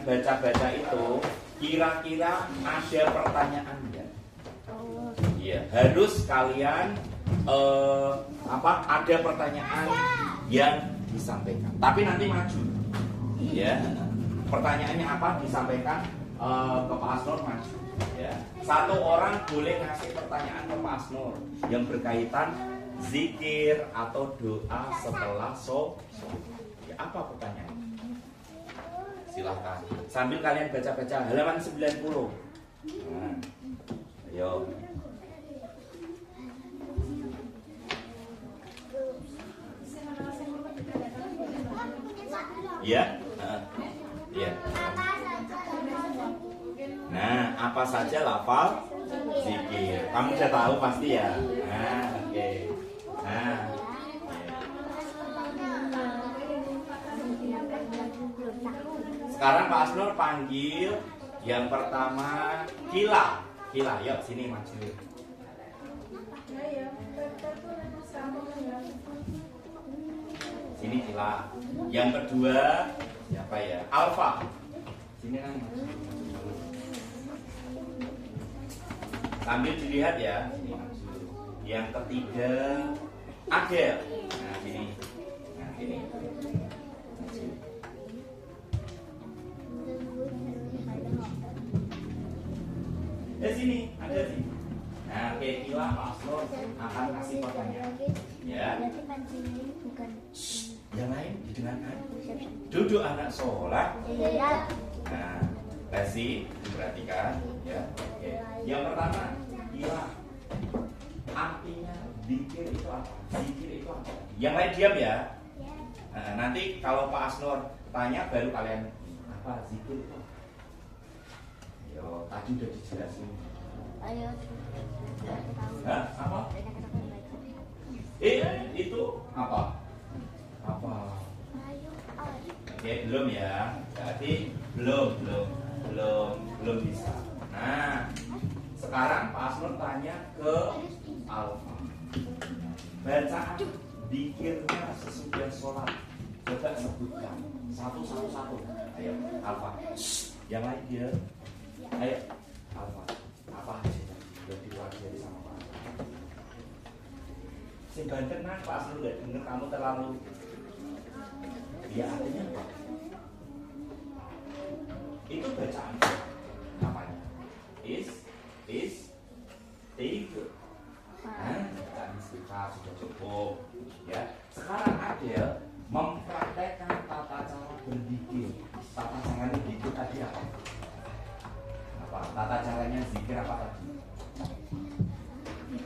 baca-baca itu, kira-kira ada pertanyaan nggak? Iya, harus kalian ada pertanyaan yang disampaikan. Tapi nanti maju. Ya. Pertanyaannya apa disampaikan ke Pak Asnur maju. Ya. Satu orang boleh ngasih pertanyaan ke Pak Asnur yang berkaitan zikir atau doa setelah sholat. Ya, apa pertanyaannya? Silahkan. Sambil kalian baca-baca halaman 90. Nah, ayo. Iya. Iya. Nah, apa saja lafal zikir? Kamu sudah tahu pasti ya. Nah, oke. Nah. Sekarang Pak Asnur panggil yang pertama Kila. Kila, yuk sini maju. Sini Kila. Yang kedua siapa ya? Alfa. Sini kan. Sambil dilihat ya. Sini maju. Yang ketiga Adel. Nah sini. Nah sini. Sini, ada sini. Nah, oke, Kila Pak Asnur akan kasih pertanyaan. Ya. Yang lain didengarkan. Duduk anak sholat. Nah, Lesi perhatikan. Ya. Oke. Yang pertama, Kila. Artinya zikir itu apa? Zikir itu apa? Yang lain diam ya. Nah, nanti kalau Pak Asnur tanya baru kalian apa zikir itu? Yo, tadi udah dijelasin. Ayo. Hah? Apa? Itu apa? Apa? Oke, belum ya. Berarti belum bisa. Nah, sekarang Pak Asnur tanya ke Alfa. Bacaan zikirnya sesudah sholat. Coba sebutkan satu. Ayo, Alfa. Yang lain dia. Ayo, Alfa. Apa aja yang diwakili sama Pak? Sing banten nah Pak Asnur nggak denger kamu terlalu. Ya artinya apa? Itu bacaan namanya. Tiga. Bacaan istighfar sudah cukup. Ya. Sekarang Adel mempraktekkan tata cara berzikir. Tata cara berzikir tadi apa? Tata caranya zikir apa tadi?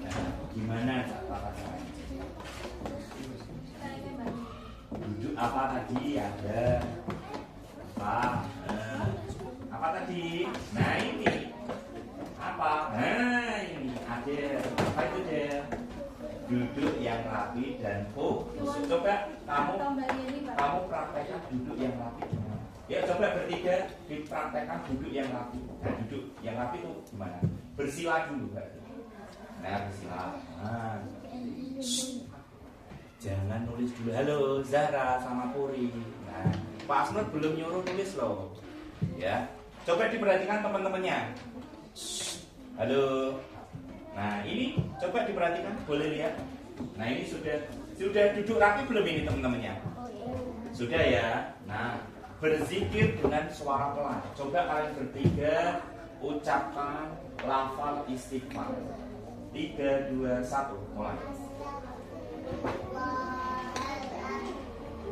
Nah, gimana tata caranya? Duduk apa tadi? Ada apa? Apa tadi? Nah ini apa? Nah duduk yang rapi dan fokus. Coba kamu praktekkan duduk yang rapi gimana? Ya coba bertiga dipraktekkan duduk yang rapi. Nah duduk yang rapi itu gimana? Bersila dulu berarti. Nah bersila. Nah. Jangan nulis dulu. Halo Zahra sama Puri. Nah Pak Asnur belum nyuruh nulis loh. Ya. Coba diperhatikan teman-temannya. Halo. Nah ini coba diperhatikan, boleh lihat. Nah ini sudah duduk rapi belum ini teman-temannya? Sudah ya. Nah berzikir dengan suara pelan. Coba kalian bertiga ucapkan lafal istighfar. 3, 2, 1 mulai.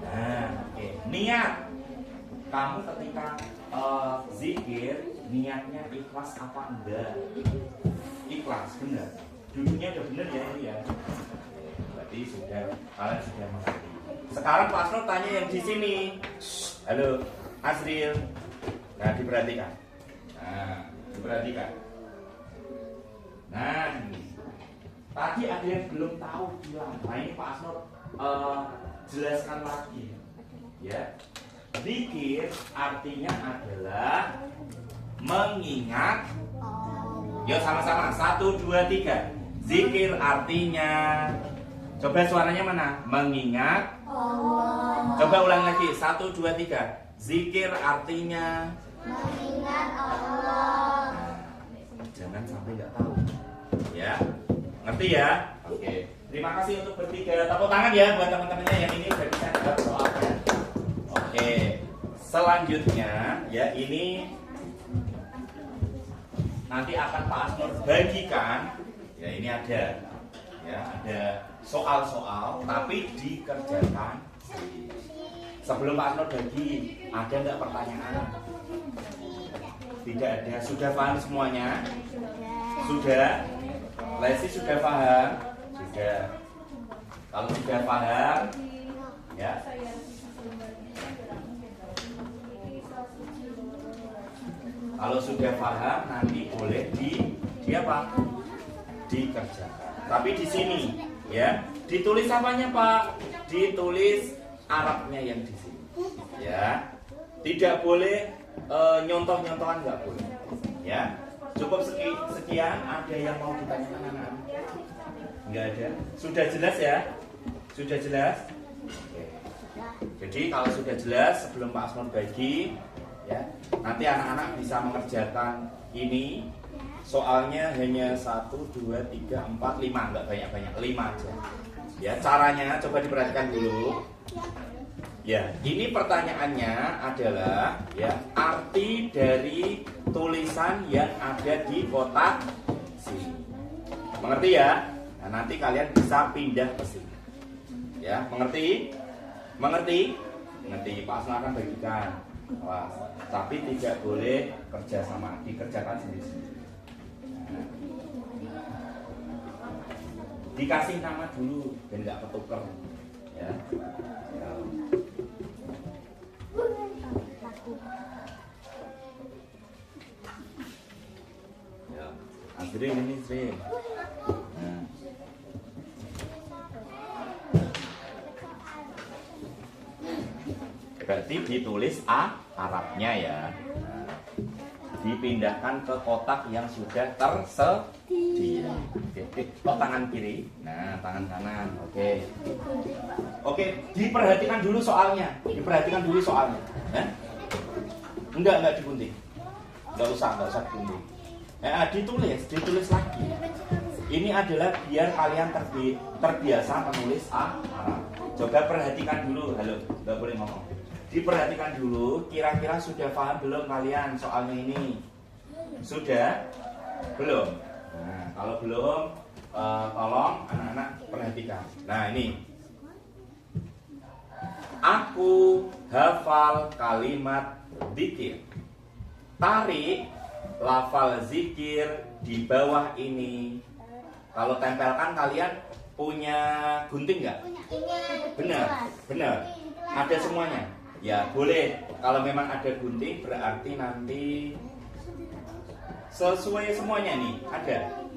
Nah oke. Niat. Kamu ketika zikir niatnya ikhlas apa enggak? Ikhlas, benar. Duduknya udah benar ya ini ya. Berarti kalian sudah mengerti. Sekarang Pak Asnur tanya yang di sini. Halo, Azril. Nah, diperhatikan. Nah, ini. Tadi ada yang belum tahu bilang. Nah, ini Pak Asnur jelaskan lagi. Ya. Zikir artinya adalah mengingat. Yuk sama-sama 1, 2, 3. Zikir artinya. Coba suaranya mana? Mengingat Allah. Coba ulang lagi 1, 2, 3. Zikir artinya mengingat Allah. Jangan sampai nggak tahu. Ya, ngerti ya? Oke. Terima kasih untuk bertiga. Tepuk tangan ya buat teman-temannya yang ini sudah bisa jawab soalnya. Oke. Selanjutnya ya ini nanti akan Pak Asnur bagikan. Ya ini ada soal-soal tapi dikerjakan. Sebelum Pak Asnur bagi, ada nggak pertanyaan? Tidak ada. Sudah paham semuanya? Sudah? Lesi sudah paham? Sudah. Kalau sudah paham, ya. Kalau sudah paham nanti boleh dikerjakan. Tapi di sini ya, ditulis apanya Pak? Ditulis Arabnya yang di sini. Ya. Tidak boleh nyontoh-nyontohan, nggak boleh. Ya. Cukup sekian. Ada yang mau ditanyakan anak? Nggak ada. Sudah jelas ya? Sudah jelas? Oke. Jadi kalau sudah jelas sebelum Pak Asnur bagi ya, nanti anak-anak bisa mengerjakan ini. Soalnya hanya 1, 2, 3, 4, 5, enggak banyak-banyak, 5 aja. Ya, caranya coba diperhatikan dulu. Ya, ini pertanyaannya adalah ya, arti dari tulisan yang ada di kotak sini. Mengerti ya? Nah, nanti kalian bisa pindah ke sini. Ya, mengerti? Mengerti? Mengerti. Pak Asnur akan bagikan. Wah, tapi tidak boleh kerjasama, dikerjakan sendiri-sendiri. Nah, dikasih nama dulu dan nggak ketuker, ya. Ya, Azrin ini Azrin. Nah. Berarti ditulis Arabnya ya. Nah, dipindahkan ke kotak yang sudah tersedia. Oke. Oh, tangan kiri. Nah, tangan kanan. Oke. Oke, diperhatikan dulu soalnya. Diperhatikan dulu soalnya. Enggak digunting. Enggak usah digunting. Ditulis lagi. Ini adalah biar kalian terbiasa menulis Arab. Coba perhatikan dulu. Halo, enggak boleh ngomong. Diperhatikan dulu, kira-kira sudah paham belum kalian soalnya ini? Sudah? Belum? Nah, kalau belum, tolong anak-anak perhatikan. Nah, ini. Aku hafal kalimat zikir. Tarik lafal zikir di bawah ini. Kalau tempelkan kalian punya gunting nggak? Benar. Ada semuanya. Ya boleh. Kalau memang ada gunting berarti nanti sesuai semuanya nih.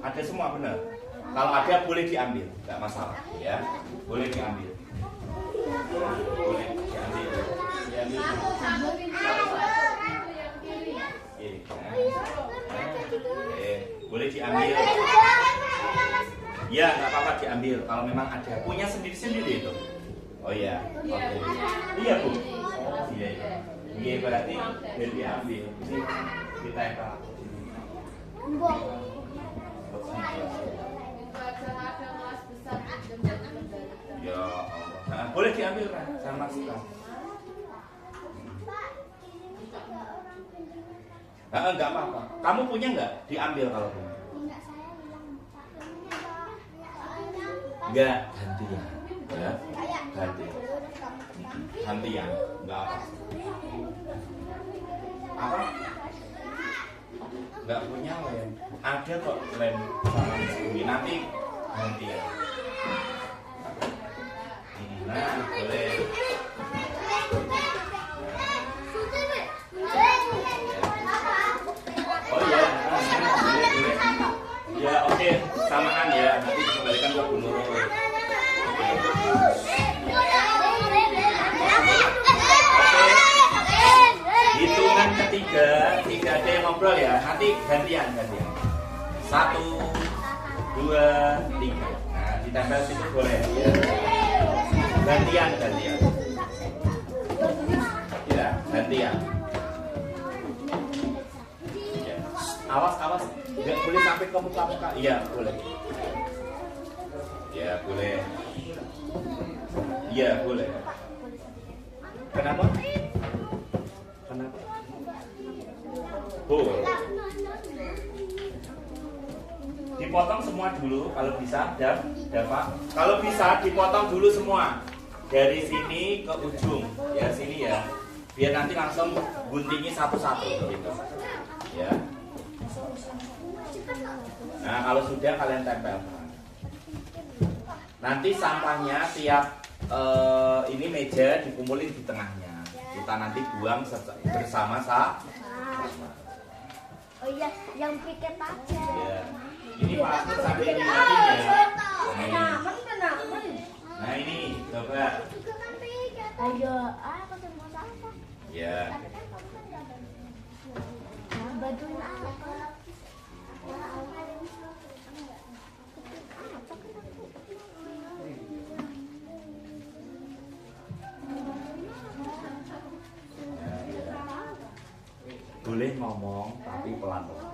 Ada semua benar. Kalau ada boleh diambil, nggak masalah ya. Boleh diambil. Boleh diambil. Diambil. Ini. Boleh diambil. Ya, nggak apa-apa diambil. Kalau memang ada, punya sendiri-sendiri itu. Oh iya. Iya Bu. Oh iya. Iya berarti boleh diambil. Ini ditempel. Ya Allah. Nah, boleh diambil kan? Saya masukkan. Enggak apa-apa. Kamu punya enggak? Diambil kalau punya. Enggak, gantian. Ya, gantian. Gantian, enggak apa. Apa? Enggak punya lem. Ada kok lem sama ini. Nanti gantian. Nah, boleh. Oh iya, boleh. Ya oke, samaan ya. Nanti dikembalikan ke Bu Nurul. Hitungan ketiga, tidak ada yang ngobrol ya. Nanti gantian. 1, 2, 3. Nah, ditempel situ boleh. Ya. Gantian. Ya, gantian. Ya. Awas. Nggak boleh sampai ke muka-muka. Iya, boleh. Ya, boleh. Iya, boleh. Kenapa? Boleh. Dipotong semua dulu kalau bisa, Pak. Kalau bisa dipotong dulu semua. Dari sini ke ujung, ya sini ya. Biar nanti langsung guntingin satu-satu gitu. Ya. Nah, kalau sudah kalian tempelkan. Nanti sampahnya tiap ini meja dikumpulin di tengahnya. Kita nanti buang bersama-sama. Oh iya, yang piket aja. Ya. Ini Pak sampai dilihatin ya. Nah ini coba. Ayo, aku semua apa? Ya. Bantuin apa? Boleh ngomong tapi pelan-pelan.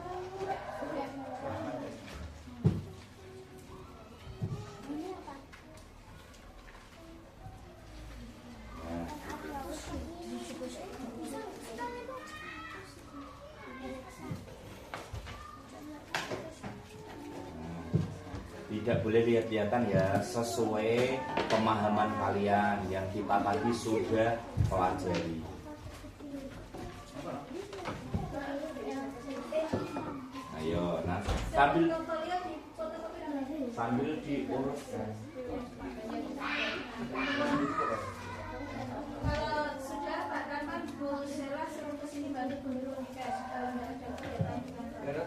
Tidak boleh lihat-lihatan ya, sesuai pemahaman kalian yang kita tadi sudah pelajari. Ayo, nah sambil diuruskan. Kalau sudah Pak Darman, Bu Sela suruh ke sini bantu Bu Nurul guys. Kalau nggak ada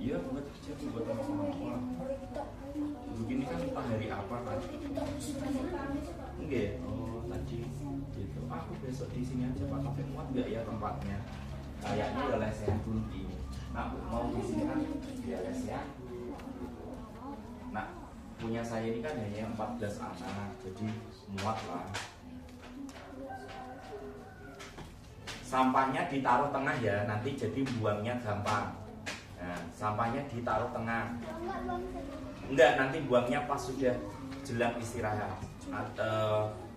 Iya, buat kerja buat apa-apa. Begini kan entah hari apa kan? Enggak. Oh, tadi gitu. Aku besok di sini aja Pak, tapi muat enggak ya tempatnya? Kayaknya udah lesehan gunting. Nah, mau di sini kan dia lesehan. Nah, punya saya ini kan hanya 14 anak, jadi muat lah. Sampahnya ditaruh tengah ya, nanti jadi buangnya gampang. Nah, sampahnya ditaruh tengah. Enggak, nanti buangnya pas sudah jelang istirahat.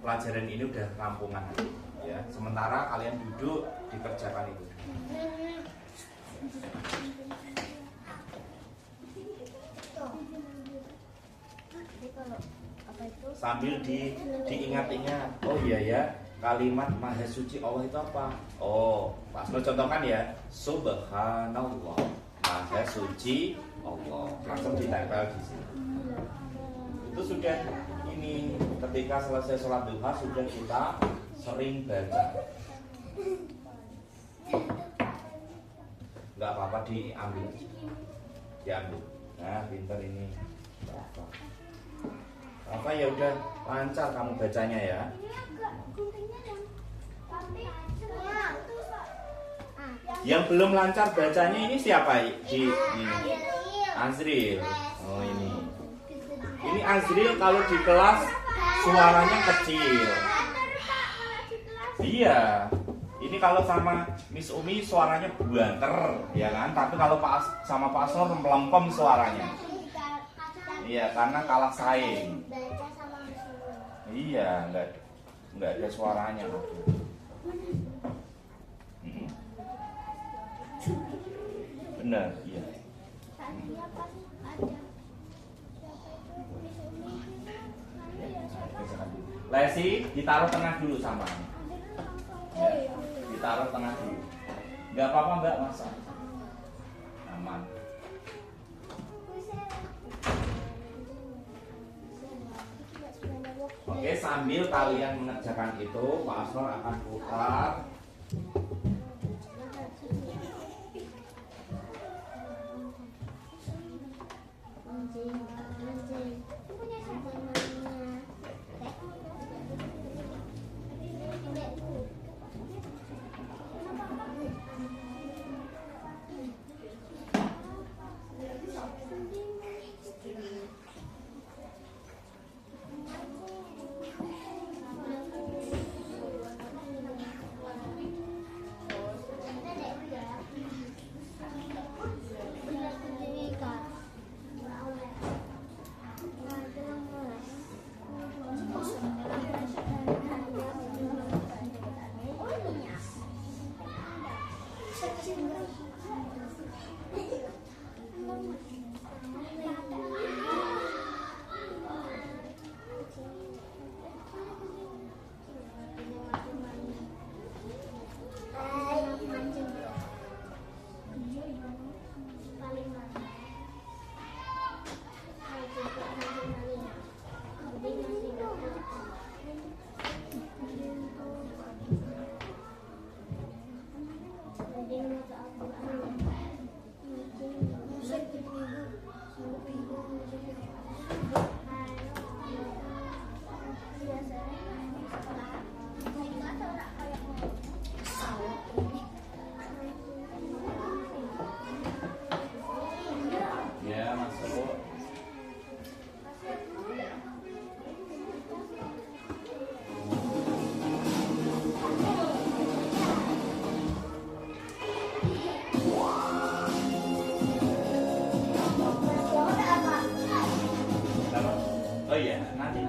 Pelajaran ini udah rampungan ya. Sementara kalian duduk dikerjakan itu. Sambil diingat-ingat. Oh iya ya, kalimat Maha Suci Allah itu apa? Oh, Pak Sno contohkan ya. Subhanallah, Maha Maha Suci Allah. Langsung ditempel di sini. Itu sudah ini ketika selesai sholat duha sudah kita sering baca. Nggak apa-apa diambil. Nah, pintar ini. Apa ya udah lancar kamu bacanya ya. Yang belum lancar bacanya ini siapa? Ini. Azril. Oh ini. Ini Azril kalau di kelas suaranya kecil. Iya. Ini kalau sama Miss Umi suaranya buanter, ya kan? Tapi kalau sama Pak Asnur melempem suaranya. Iya, karena kalah saing. Iya, nggak ada suaranya. Benar, iya. Lesi ditaruh tengah dulu sampahnya. Ya, ditaruh tengah dulu. Nggak apa-apa Mbak, masa aman. Oke, sambil kalian mengerjakan itu, Pak Asnur akan putar. Oh iya, nanti.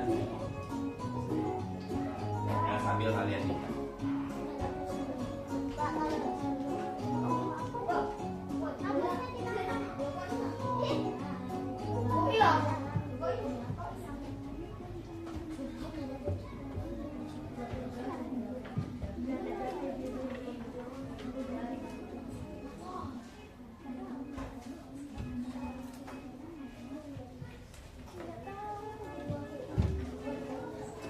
Ya, sambil kalian lihat.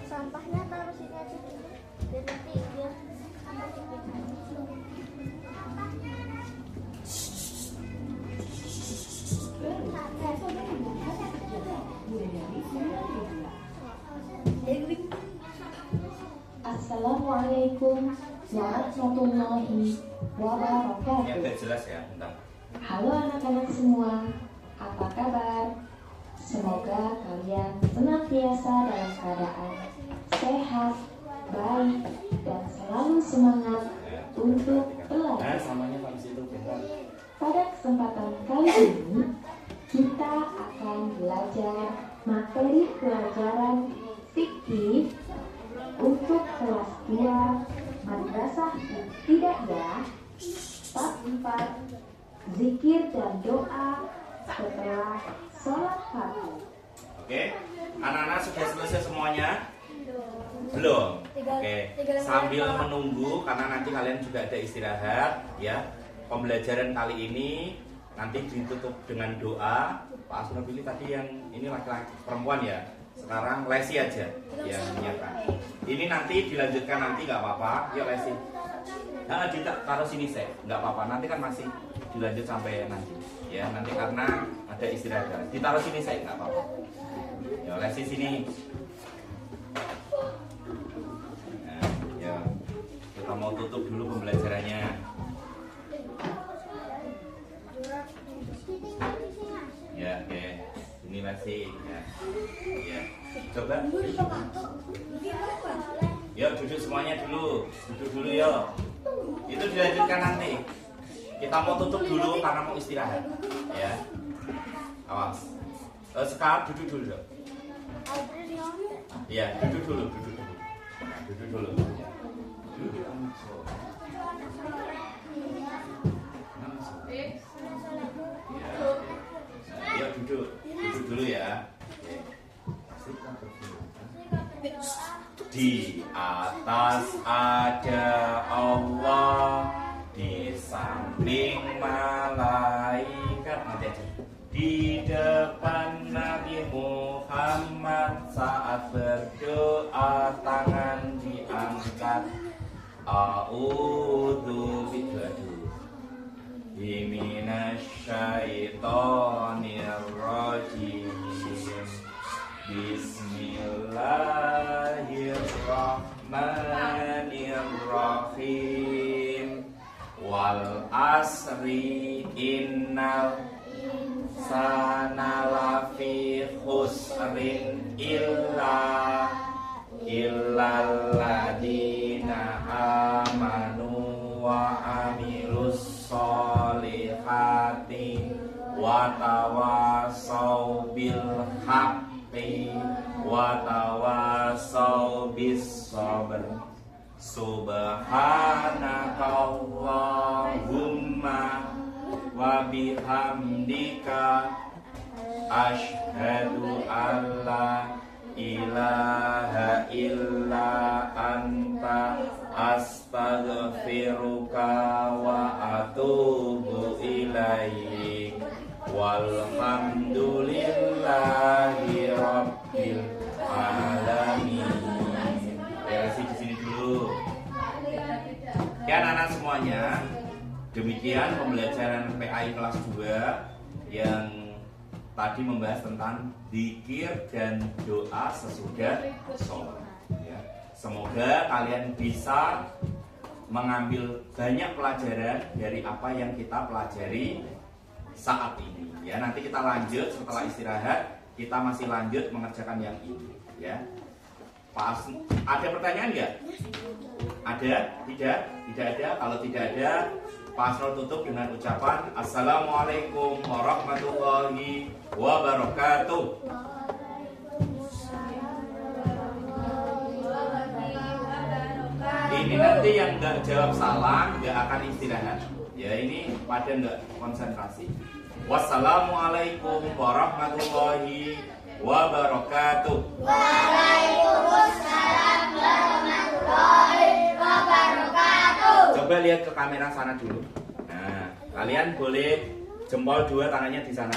Sampahnya taruh sini aja dulu. Biar nanti biar Assalamualaikum warahmatullahi Ya, wabarakatuh. udah jelas ya, bentar. Halo anak-anak semua, apa kabar? Semoga kalian senantiasa dalam keadaan sehat, baik, dan selalu semangat untuk Nah, belajar. samanya pada situ bentar. Pada kesempatan kali ini, kita akan belajar materi pelajaran fikih untuk kelas 2 Madrasah Ibtidaiyah bab 4 zikir dan doa setelah sholat fardu. Oke, anak-anak sudah selesai semuanya? Belum. Oke, sambil menunggu karena nanti kalian juga ada istirahat ya. Pembelajaran kali ini nanti ditutup dengan doa. Pak Asno pilih tadi yang ini laki-laki perempuan ya. Sekarang Lesi aja yang menyiapkan. Ini nanti dilanjutkan nanti nggak apa-apa. Yuk Lesi. Nah, taruh sini saya, nggak apa-apa. Nanti kan masih dilanjut sampai nanti. Ya nanti karena ada istirahat. Ditaruh sini saya nggak apa-apa. Ya Lesi sini. Nah, ya kita mau tutup dulu pembelajarannya. Ya, oke. Ini masih ya. Ya. Coba. Yuk duduk semuanya dulu. Duduk dulu yuk. Itu dilanjutkan nanti. Kita mau tutup dulu karena mau istirahat. Ya. Awas. Sekarang duduk dulu. Yuk. Ya, duduk dulu, duduk dulu. Nah, duduk dulu. Ya. Duduk langsung. Ya, duduk dulu ya. Di atas ada Allah, di samping malaikat, nanti aja. Di depan Nabi Muhammad saat berdoa tangan diangkat. A'udzu minasyaitonir rajim. Bismillahirrahmanirrahim. Wal asri innal insana lafi khusrin illal ladina amanu wa amilus solihati wa tawasau bil haqqi wa tawasau bis sabr. Subhanakallahumma wa bihamdika asyhadu an la ilaha illa anta astaghfiruka wa atubu ilaik. Walhamdulillahi rabbil alamin. Di sini dulu. Ya anak-anak semuanya, demikian pembelajaran PAI kelas 2 yang tadi membahas tentang zikir dan doa sesudah sholat. Ya. Semoga kalian bisa mengambil banyak pelajaran dari apa yang kita pelajari saat ini. Ya, nanti kita lanjut setelah istirahat, kita masih lanjut mengerjakan yang ini. Ya, Pak Asno, ada pertanyaan nggak? Ada? Tidak? Tidak ada. Kalau tidak ada, Pak Asno tutup dengan ucapan Assalamualaikum warahmatullahi wabarakatuh. Ini nanti yang nggak jawab salah nggak akan istirahat. Ya ini pada nggak konsentrasi. Wassalamualaikum warahmatullahi wabarakatuh. Waalaikumsalam warahmatullahi wabarakatuh. Coba lihat ke kamera sana dulu. Nah, kalian boleh jempol 2 tangannya di sana.